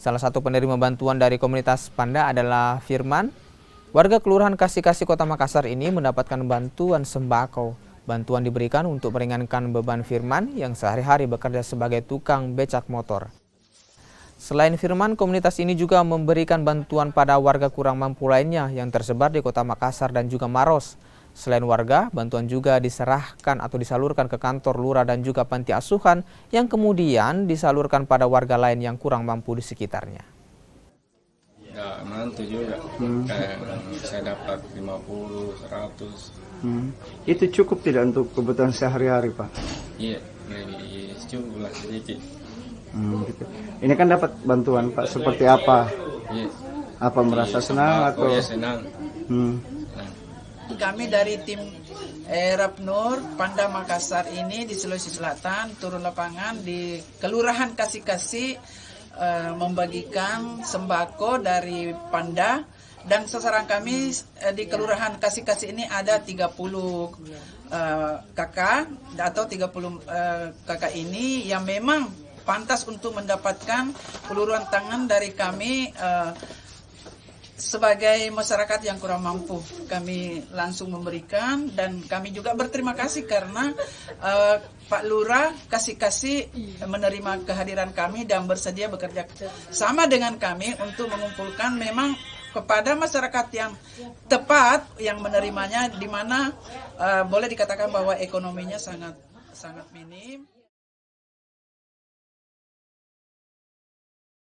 Salah satu penerima bantuan dari komunitas Panda adalah Firman. Warga Kelurahan Kasih-Kasih Kota Makassar ini mendapatkan bantuan sembako. Bantuan diberikan untuk meringankan beban Firman yang sehari-hari bekerja sebagai tukang becak motor. Selain Firman, komunitas ini juga memberikan bantuan pada warga kurang mampu lainnya yang tersebar di Kota Makassar dan juga Maros. Selain warga, bantuan juga diserahkan atau disalurkan ke kantor lurah dan juga panti asuhan yang kemudian disalurkan pada warga lain yang kurang mampu di sekitarnya. Ya, mantu juga. Saya dapat 50, 100. Itu cukup tidak untuk kebutuhan sehari-hari, Pak? Iya, cukup lah sedikit. Gitu. Ini kan dapat bantuan, Pak. Seperti apa? Iya. Apa merasa senang atau? Ya, senang. Kami dari tim Rapnur Panda Makassar ini di Sulawesi Selatan turun lapangan di Kelurahan Kasih-Kasih membagikan sembako dari Panda, dan sasaran kami di Kelurahan Kasih-Kasih ini ada 30 kakak atau 30 kakak ini yang memang pantas untuk mendapatkan uluran tangan dari kami sebagai masyarakat yang kurang mampu. Kami langsung memberikan, dan kami juga berterima kasih karena Pak Lurah Kasih-Kasih menerima kehadiran kami dan bersedia bekerja sama dengan kami untuk mengumpulkan memang kepada masyarakat yang tepat yang menerimanya, di mana boleh dikatakan bahwa ekonominya sangat minim.